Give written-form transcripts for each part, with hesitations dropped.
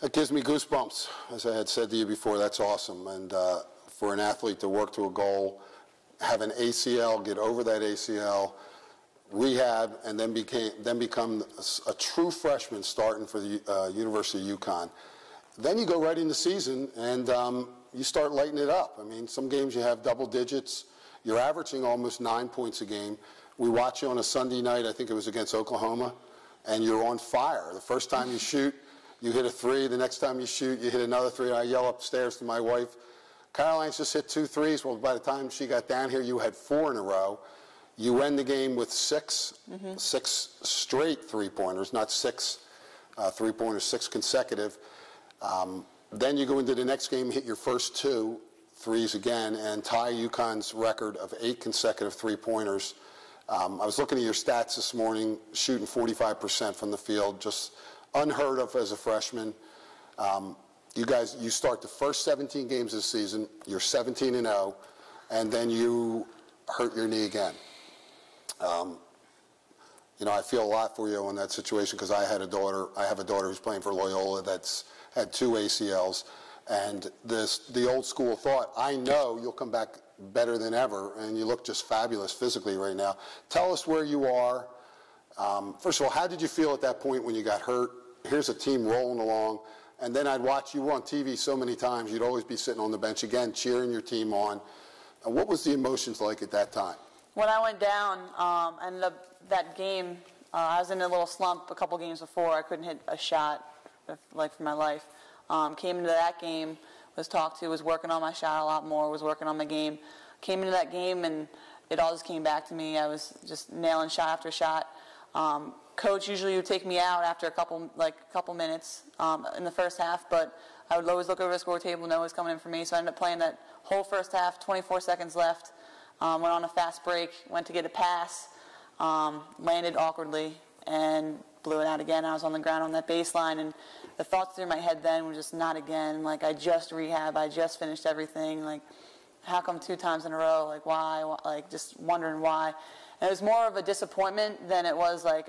That gives me goosebumps. As I had said to you before, that's awesome. And for an athlete to work to a goal, have an ACL, get over that ACL, rehab, and then become a true freshman starting for the University of UConn. Then you go right into season, and you start lighting it up. I mean, some games you have double digits. You're averaging almost 9 points a game. We watch you on a Sunday night, I think it was against Oklahoma, and you're on fire. The first time you shoot, you hit a three. The next time you shoot, you hit another three. I yell upstairs to my wife, Caroline's just hit 2 threes. Well, by the time she got down here, you had 4 in a row. You end the game with 6 straight three-pointers, not 6 three-pointers, 6 consecutive. Then you go into the next game, hit your first 2 threes again, and tie UConn's record of 8 consecutive three-pointers. I was looking at your stats this morning, shooting 45% from the field, just unheard of as a freshman. You start the first 17 games of the season, you're 17-0, and then you hurt your knee again. You know, I feel a lot for you in that situation because I have a daughter who's playing for Loyola that's had 2 ACLs, and the old school thought, I know you'll come back better than ever, and you look just fabulous physically right now. Tell us where you are. First of all, how did you feel at that point when you got hurt? Here's a team rolling along, and then I'd watch you on TV so many times. You'd always be sitting on the bench again, cheering your team on. And what was the emotions like at that time? When I went down, ended up that game, I was in a little slump a couple games before. I couldn't hit a shot, like, for my life. Came into that game, was talked to, was working on my shot a lot more, was working on my game. Came into that game, and it all just came back to me. I was just nailing shot after shot. Coach usually would take me out after a couple minutes in the first half, but I would always look over the score table, know what's coming in for me. So I ended up playing that whole first half, 24 seconds left. Went on a fast break, went to get a pass, landed awkwardly, and blew it out again. I was on the ground on that baseline, and the thoughts through my head then were just not again. Like, I just rehab, I just finished everything. Like, how come 2 times in a row? Like, why? Like, just wondering why. And it was more of a disappointment than it was like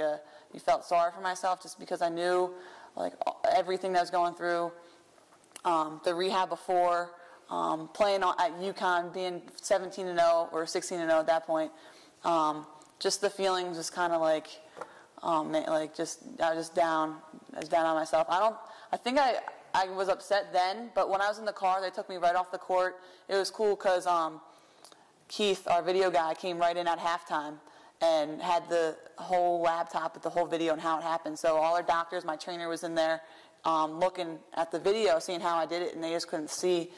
you felt sorry for myself, just because I knew, like, everything that was going through, the rehab before, playing at UConn, being 17-0 or 16-0 at that point. Just the feeling, just kind of like, man, like, I was just down. I was down on myself. I think I was upset then, but when I was in the car, they took me right off the court. It was cool because Keith, our video guy, came right in at halftime and had the whole laptop with the whole video and how it happened. So all our doctors, my trainer was in there looking at the video, seeing how I did it, and they just couldn't see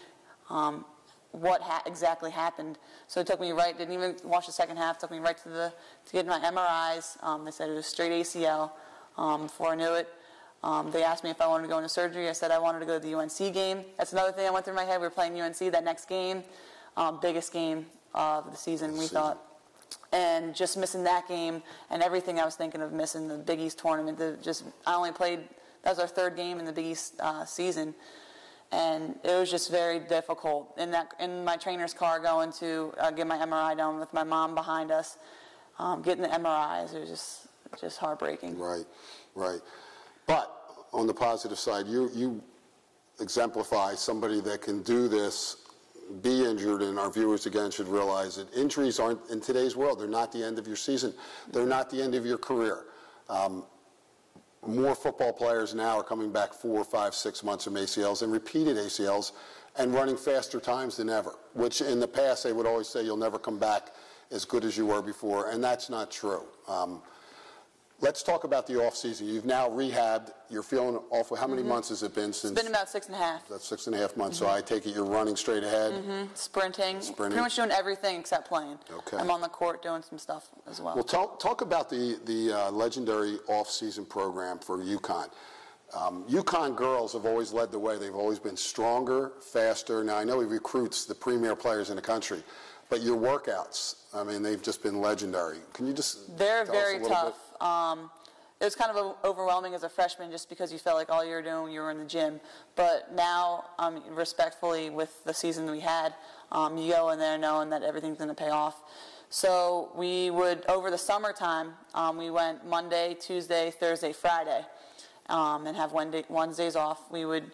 what exactly happened. So it took me right, didn't even watch the second half, took me right to get my MRIs. They said it was straight ACL. Before I knew it, they asked me if I wanted to go into surgery. I said I wanted to go to the UNC game. That's another thing that went through my head. We were playing UNC that next game, biggest game of the season, we thought. And just missing that game and everything I was thinking of missing, the Big East tournament. I only played, that was our 3rd game in the Big East season. And it was just very difficult. In my trainer's car going to get my MRI done with my mom behind us, getting the MRIs, it was just heartbreaking. Right, right. But on the positive side, you exemplify somebody that can do this, be injured, and our viewers again should realize that injuries aren't, in today's world, they're not the end of your season. They're not the end of your career. More football players now are coming back 4, 5, 6 months from ACLs and repeated ACLs and running faster times than ever, which in the past they would always say you'll never come back as good as you were before, and that's not true. Let's talk about the off season. You've now rehabbed. You're feeling awful. How many months has it been since? It's been about 6.5. That's 6.5 months. So I take it you're running straight ahead. Sprinting. Pretty much doing everything except playing. Okay. I'm on the court doing some stuff as well. Well, talk about the legendary off-season program for UConn. UConn girls have always led the way. They've always been stronger, faster. Now, I know he recruits the premier players in the country, but your workouts, I mean, they've just been legendary. Can you just They're tell us a very little tough. bit? It was kind of overwhelming as a freshman just because you felt like all you were doing, you were in the gym. But now, respectfully, with the season we had, you go in there knowing that everything's going to pay off. So we would, over the summertime, we went Monday, Tuesday, Thursday, Friday. and have Wednesdays off. We would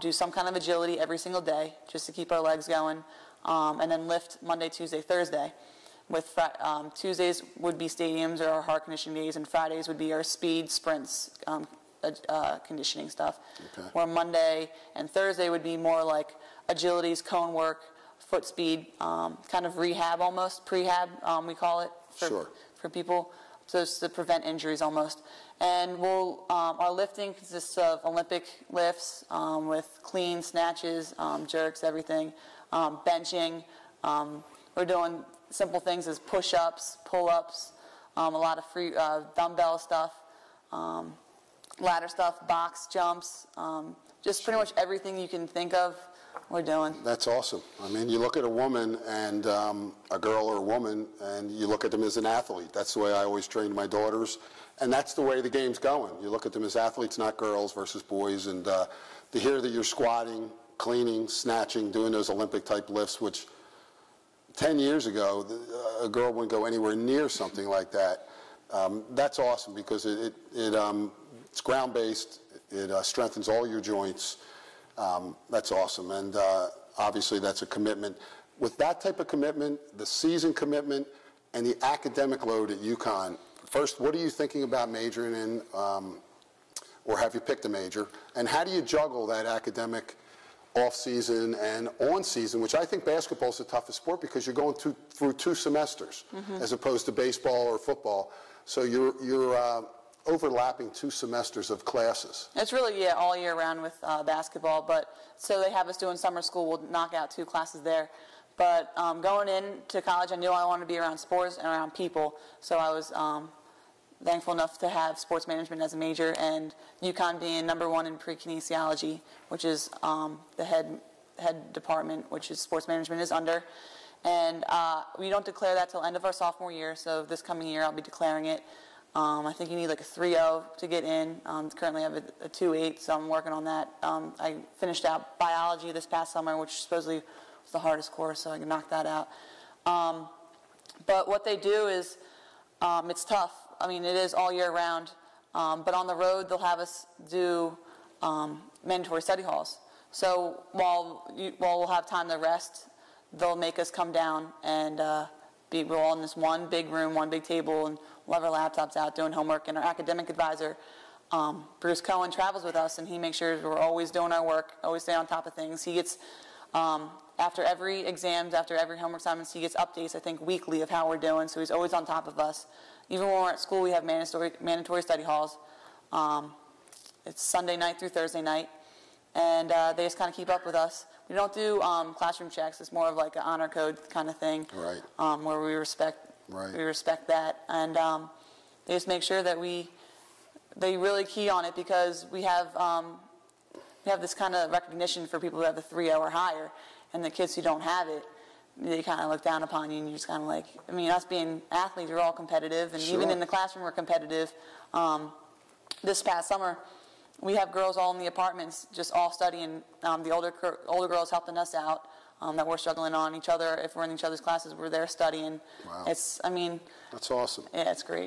do some kind of agility every single day just to keep our legs going, and then lift Monday, Tuesday, Thursday. With Tuesdays would be stadiums or our hard conditioning days, and Fridays would be our speed sprints, conditioning stuff. Okay. Where Monday and Thursday would be more like agilities, cone work, foot speed, kind of rehab almost, prehab, we call it for people, so it's to prevent injuries almost. And our lifting consists of Olympic lifts with clean snatches, jerks, everything, benching. We're doing simple things as push-ups, pull-ups, a lot of free dumbbell stuff, ladder stuff, box jumps, just pretty much everything you can think of, we're doing. That's awesome. I mean, you look at a woman and a girl or a woman, and you look at them as an athlete. That's the way I always trained my daughters, and that's the way the game's going. You look at them as athletes, not girls versus boys, and to hear that you're squatting, cleaning, snatching, doing those Olympic-type lifts, which 10 years ago, a girl wouldn't go anywhere near something like that. That's awesome because it's ground-based. It strengthens all your joints. That's awesome, and obviously that's a commitment. With that type of commitment, the season commitment, and the academic load at UConn, first, what are you thinking about majoring in, or have you picked a major? And how do you juggle that academic off-season and on-season, which I think basketball is the toughest sport because you're going through 2 semesters as opposed to baseball or football. So you're overlapping 2 semesters of classes. It's really, all year round with basketball, but so they have us doing summer school. We'll knock out 2 classes there. But going into college, I knew I wanted to be around sports and around people, so I was thankful enough to have sports management as a major, and UConn being #1 in pre-kinesiology, which is the head department, which is sports management is under. And we don't declare that till end of our sophomore year, so this coming year I'll be declaring it. I think you need like a 3.0 to get in. Currently I have a 2.8, so I'm working on that. I finished out biology this past summer, which supposedly was the hardest course, so I can knock that out. But what they do is, it's tough. I mean, it is all year round. But on the road, they'll have us do mandatory study halls. So while we'll have time to rest, they'll make us come down and we're all in this one big room, one big table, and we'll have our laptops out doing homework. And our academic advisor, Bruce Cohen, travels with us, and he makes sure we're always doing our work, always stay on top of things. He gets, after every exams, after every homework assignments, he gets updates, I think, weekly of how we're doing, so he's always on top of us. Even when we're at school, we have mandatory study halls. It's Sunday night through Thursday night, and they just kind of keep up with us. We don't do classroom checks. It's more of like an honor code kind of thing, right. Where we respect that, and they just make sure that they really key on it because we have this kind of recognition for people who have a 3.0 or higher, and the kids who don't have it, they kind of look down upon you, and you're just kind of like, I mean, us being athletes, we're all competitive, and even in the classroom, we're competitive. This past summer, we have girls all in the apartments just all studying. The older girls helping us out that we're struggling on each other. If we're in each other's classes, we're there studying. Wow. That's awesome. Yeah, it's great.